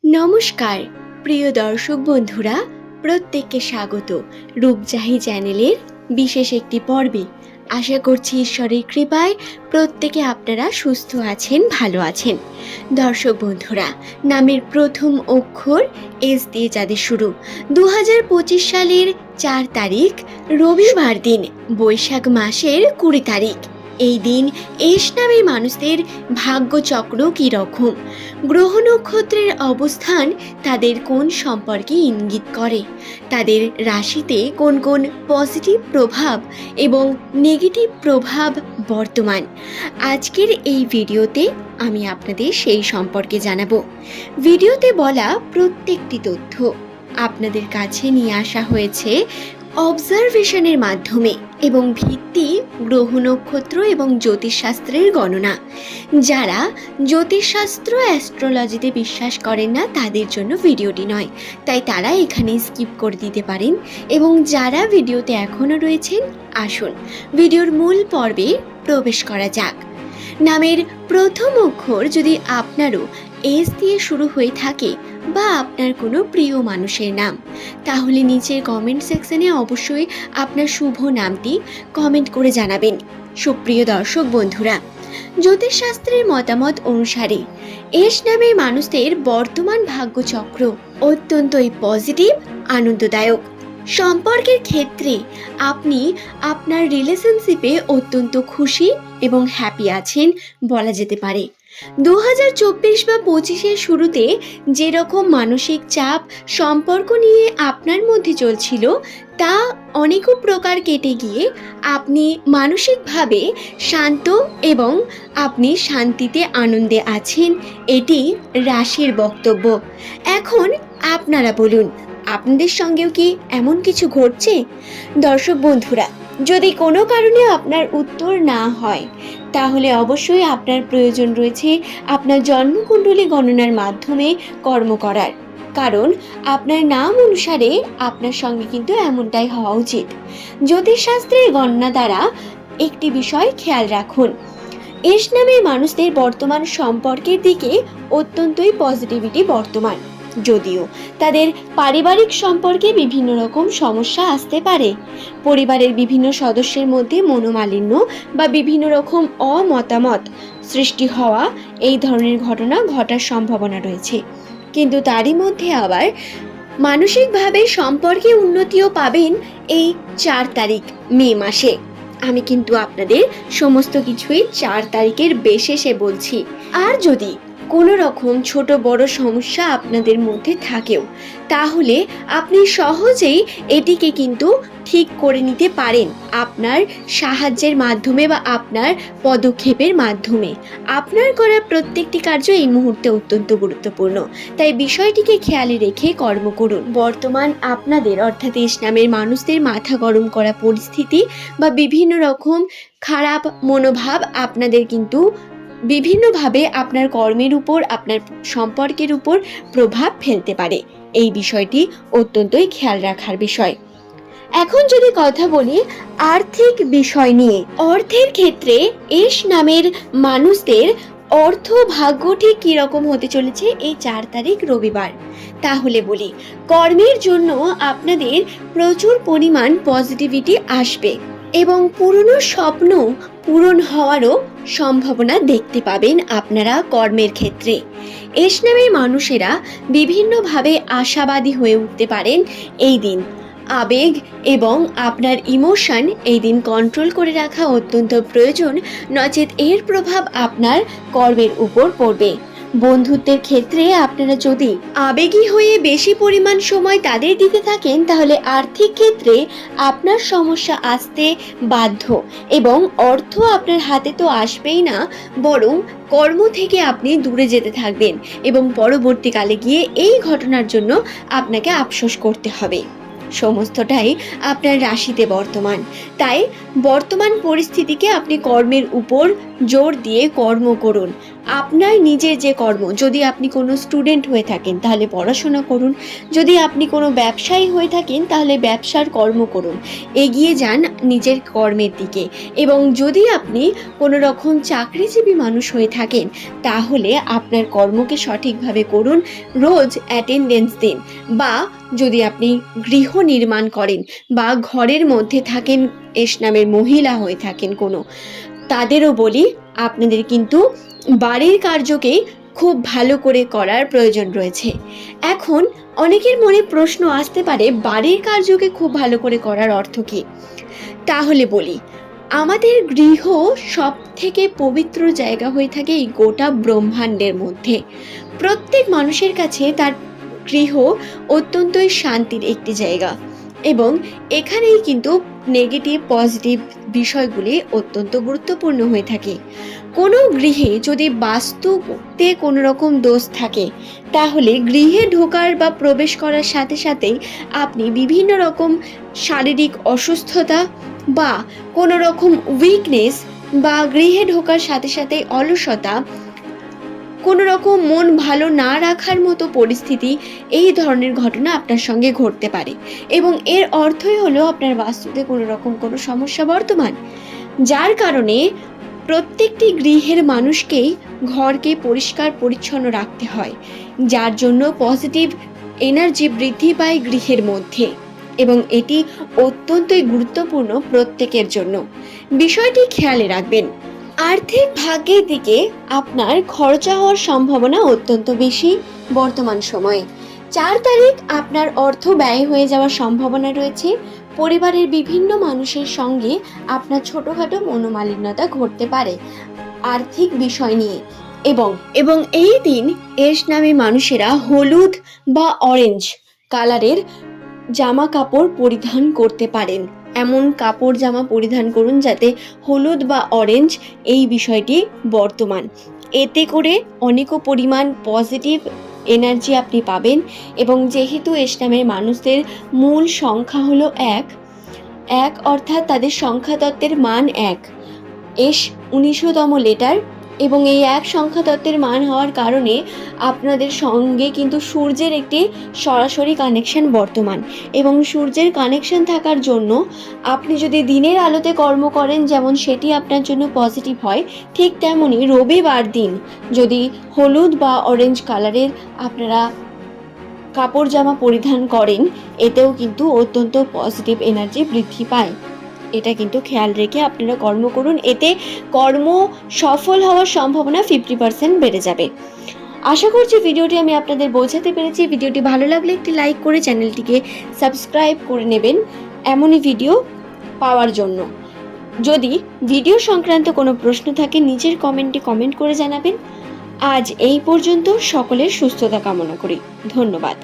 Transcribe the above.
নমস্কার প্রিয় দর্শক বন্ধুরা, প্রত্যেককে স্বাগত রূপজাহি চ্যানেলের বিশেষ একটি পর্বে। আশা করছি ঈশ্বরের কৃপায় প্রত্যেকে আপনারা সুস্থ আছেন, ভালো আছেন। দর্শক বন্ধুরা, নামের প্রথম অক্ষর এস দিয়ে যাদের শুরু, 2025 সালের 4 তারিখ রবিবার দিন, বৈশাখ মাসের 20 তারিখ। এই দিন এস নামের মানুষদের ভাগ্যচক্র কী রকম, গ্রহ নক্ষত্রের অবস্থান তাদের কোন সম্পর্কে ইঙ্গিত করে, তাদের রাশিতে কোন কোন পজিটিভ প্রভাব এবং নেগেটিভ প্রভাব বর্তমান, আজকের এই ভিডিওতে আমি আপনাদের সেই সম্পর্কে জানাবো। ভিডিওতে বলা প্রত্যেকটি তথ্য আপনাদের কাছে নিয়ে আসা হয়েছে অবজারভেশনের মাধ্যমে এবং ভিত্তি গ্রহ নক্ষত্র এবং জ্যোতিষশাস্ত্রের গণনা। যারা জ্যোতিষশাস্ত্র অ্যাস্ট্রোলজিতে বিশ্বাস করেন না তাদের জন্য ভিডিওটি নয়, তাই তারা এখানে স্কিপ করে দিতে পারেন। এবং যারা ভিডিওতে এখনও রয়েছেন, আসুন ভিডিওর মূল পর্বে প্রবেশ করা যাক। নামের প্রথম অক্ষর যদি আপনারও এস দিয়ে শুরু হয়ে থাকে বা আপনার কোনো প্রিয় মানুষের নাম, তাহলে নিচের কমেন্ট সেকশনে অবশ্যই আপনার শুভ নামটি কমেন্ট করে জানাবেন। সুপ্রিয় দর্শক বন্ধুরা, জ্যোতিষশাস্ত্রের মতামত অনুসারে এস নামের মানুষদের বর্তমান ভাগ্যচক্র অত্যন্তই পজিটিভ, আনন্দদায়ক। সম্পর্কের ক্ষেত্রে আপনি আপনার রিলেশনশিপে অত্যন্ত খুশি এবং হ্যাপি আছেন বলা যেতে পারে। 2024 বা 25-এর শুরুতে যেরকম মানসিক চাপ সম্পর্ক নিয়ে আপনার মধ্যে চলছিল, তা অনেক প্রকার কেটে গিয়ে আপনি মানসিকভাবে শান্ত এবং আপনি শান্তিতে আনন্দে আছেন, এটি রাশির বক্তব্য। এখন আপনারা বলুন, আপনাদের সঙ্গেও কি এমন কিছু ঘটছে? দর্শক বন্ধুরা, যদি কোনো কারণে আপনার উত্তর না হয়, তাহলে অবশ্যই আপনার প্রয়োজন রয়েছে আপনার জন্মকুণ্ডলী গণনার মাধ্যমে কর্ম করার, কারণ আপনার নাম অনুসারে আপনার সঙ্গে কিন্তু এমনটাই হওয়া উচিত। জ্যোতিষশাস্ত্রের গণনা দ্বারা একটি বিষয় খেয়াল রাখুন, এস নামের মানুষদের বর্তমান সম্পর্কের দিকে অত্যন্তই পজিটিভিটি বর্তমান, যদিও তাদের পারিবারিক সম্পর্কে বিভিন্ন রকম সমস্যা আসতে পারে। পরিবারের বিভিন্ন সদস্যের মধ্যে মনোমালিন্য বা বিভিন্ন রকম অমতামত সৃষ্টি হওয়া, এই ধরনের ঘটনা ঘটার সম্ভাবনা রয়েছে। কিন্তু তারই মধ্যে আবার মানসিকভাবে সম্পর্কে উন্নতিও পাবেন এই 4 তারিখ মে মাসে। আমি কিন্তু আপনাদের সমস্ত কিছুই 4 তারিখের বেশেষে বলছি। আর যদি কোনো রকম ছোট বড় সমস্যা আপনাদের মধ্যে থাকেও, তাহলে আপনি সহজেই এটিকে কিন্তু ঠিক করে নিতে পারেন আপনার সাহায্যের মাধ্যমে বা আপনার পদক্ষেপের মাধ্যমে। আপনার করা প্রত্যেকটি কার্য এই মুহূর্তে অত্যন্ত গুরুত্বপূর্ণ, তাই বিষয়টিকে খেয়ালে রেখে কর্ম করুন। বর্তমান আপনাদের অর্থাৎ এস নামের মানুষদের মাথা গরম করা পরিস্থিতি বা বিভিন্ন রকম খারাপ মনোভাব আপনাদের কিন্তু বিভিন্নভাবে আপনার কর্মের উপর, আপনার সম্পর্কের উপর প্রভাব ফেলতে পারে। এই বিষয়টি অত্যন্তই খেয়াল রাখার বিষয়। এখন যদি কথা বলি আর্থিক বিষয় নিয়ে, অর্থের ক্ষেত্রে এস নামের মানুষদের অর্থ ভাগ্য ঠিক কীরকম হতে চলেছে এই 4 তারিখ রবিবার, তাহলে বলি, কর্মের জন্য আপনাদের প্রচুর পরিমাণ পজিটিভিটি আসবে এবং পুরনো স্বপ্ন পূরণ হওয়ারও সম্ভাবনা দেখতে পাবেন আপনারা কর্মের ক্ষেত্রে। এস নামের মানুষেরা বিভিন্নভাবে আশাবাদী হয়ে উঠতে পারেন এই দিন। আবেগ এবং আপনার ইমোশন এই দিন কন্ট্রোল করে রাখা অত্যন্ত প্রয়োজন, নচেত এর প্রভাব আপনার কর্মের উপর পড়বে। বন্ধুত্বের ক্ষেত্রে আপনারা যদি আবেগী হয়ে বেশি পরিমাণ সময় তাদের দিতে থাকেন, তাহলে আর্থিক ক্ষেত্রে আপনার সমস্যা আসতে বাধ্য এবং অর্থ আপনার হাতে তো আসবেই না, বরং কর্ম থেকে আপনি দূরে যেতে থাকবেন এবং পরবর্তীকালে গিয়ে এই ঘটনার জন্য আপনাকে আফসোস করতে হবে। সমস্তটাই আপনার রাশিতে বর্তমান, তাই বর্তমান পরিস্থিতিকে আপনি কর্মের উপর জোর দিয়ে কর্ম করুন। আপনার নিজের যে কর্ম, যদি আপনি কোনো স্টুডেন্ট হয়ে থাকেন তাহলে পড়াশোনা করুন, যদি আপনি কোনো ব্যবসায়ী হয়ে থাকেন তাহলে ব্যবসার কর্ম করুন, এগিয়ে যান নিজের কর্মের দিকে। এবং যদি আপনি কোনো রকম চাকরিজীবী মানুষ হয়ে থাকেন, তাহলে আপনার কর্মকে সঠিকভাবে করুন, রোজ অ্যাটেন্ডেন্স দিন। বা যদি আপনি গৃহ নির্মাণ করেন বা ঘরের মধ্যে থাকেন, এস নামের মহিলা হয়ে থাকেন কোনো, তাদেরও বলি আপনাদের কিন্তু বাড়ির কার্যকেই খুব ভালো করে করার প্রয়োজন রয়েছে। এখন অনেকের মনে প্রশ্ন আসতে পারে, বাড়ির কার্যকে খুব ভালো করে করার অর্থ কী? তাহলে বলি, আমাদের গৃহ সব থেকে পবিত্র জায়গা হয়ে থাকে এই গোটা ব্রহ্মাণ্ডের মধ্যে। প্রত্যেক মানুষের কাছে তার গৃহ অত্যন্তই শান্তির একটি জায়গা, এবং এখানেই কিন্তু নেগেটিভ পজিটিভ বিষয়গুলি অত্যন্ত গুরুত্বপূর্ণ হয়ে থাকে। কোনো গৃহে যদি বাস্তুতে কোনো রকম দোষ থাকে, তাহলে গৃহে ঢোকার বা প্রবেশ করার সাথে সাথেই আপনি বিভিন্ন রকম শারীরিক অসুস্থতা বা কোনো রকম উইকনেস, বা গৃহে ঢোকার সাথে সাথে অলসতা, কোনো রকম মন ভালো না রাখার মতো পরিস্থিতি, এই ধরনের ঘটনা আপনার সঙ্গে ঘটতে পারে। এবং এর অর্থই হলো আপনার বাস্তুতে কোনো রকম কোনো সমস্যা বর্তমান, যার কারণে প্রত্যেকটি গৃহের মানুষকেই ঘরকে পরিষ্কার পরিচ্ছন্ন রাখতে হয়, যার জন্য পজিটিভ এনার্জি বৃদ্ধি পায় গৃহের মধ্যে, এবং এটি অত্যন্তই গুরুত্বপূর্ণ প্রত্যেকের জন্য। বিষয়টি খেয়ালে রাখবেন। আর্থিক ভাগ্যের দিকে আপনার খরচা হওয়ার সম্ভাবনা অত্যন্ত বেশি বর্তমান সময়ে। 4 তারিখ আপনার অর্থ ব্যয় হয়ে যাওয়ার সম্ভাবনা রয়েছে। পরিবারের বিভিন্ন মানুষের সঙ্গে আপনার ছোটোখাটো মনোমালিন্যতা ঘটতে পারে আর্থিক বিষয় নিয়ে। এবং এই দিন এস নামে মানুষেরা হলুদ বা অরেঞ্জ কালারের জামা কাপড় পরিধান করতে পারেন। এমন কাপড় জামা পরিধান করুন যাতে হলুদ বা অরেঞ্জ এই বিষয়টি বর্তমান। এতে করে অনেক পরিমাণ পজিটিভ এনার্জি আপনি পাবেন। এবং যেহেতু এস নামের মানুষদের মূল সংখ্যা হলো 1 অর্থাৎ তাদের সংখ্যা তত্ত্বের মান 1, এস 19তম লেটার, এবং এই 1 সংখ্যা তত্ত্বের মান হওয়ার কারণে আপনাদের সঙ্গে কিন্তু সূর্যের একটি সরাসরি কানেকশন বর্তমান। এবং সূর্যের কানেকশন থাকার জন্য আপনি যদি দিনের আলোতে কর্ম করেন, যেমন সেটি আপনার জন্য পজিটিভ হয়, ঠিক তেমনই রবিবার দিন যদি হলুদ বা অরেঞ্জ কালারের আপনারা কাপড় জামা পরিধান করেন, এতেও কিন্তু অত্যন্ত পজিটিভ এনার্জি বৃদ্ধি পায়। এটা কিন্তু খেয়াল রেখে আপনারা কর্ম করুন, এতে কর্ম সফল হওয়ার সম্ভাবনা 50% বেড়ে যাবে। আশা করছি ভিডিওটি আমি আপনাদের বোঝাতে পেরেছি। ভিডিওটি ভালো লাগলে একটি লাইক করে চ্যানেলটিকে সাবস্ক্রাইব করে নেবেন এমনই ভিডিও পাওয়ার জন্য। যদি ভিডিও সংক্রান্ত কোনো প্রশ্ন থাকে নিচের কমেন্টে কমেন্ট করে জানাবেন। আজ এই পর্যন্ত, সকলের সুস্থতা কামনা করি। ধন্যবাদ।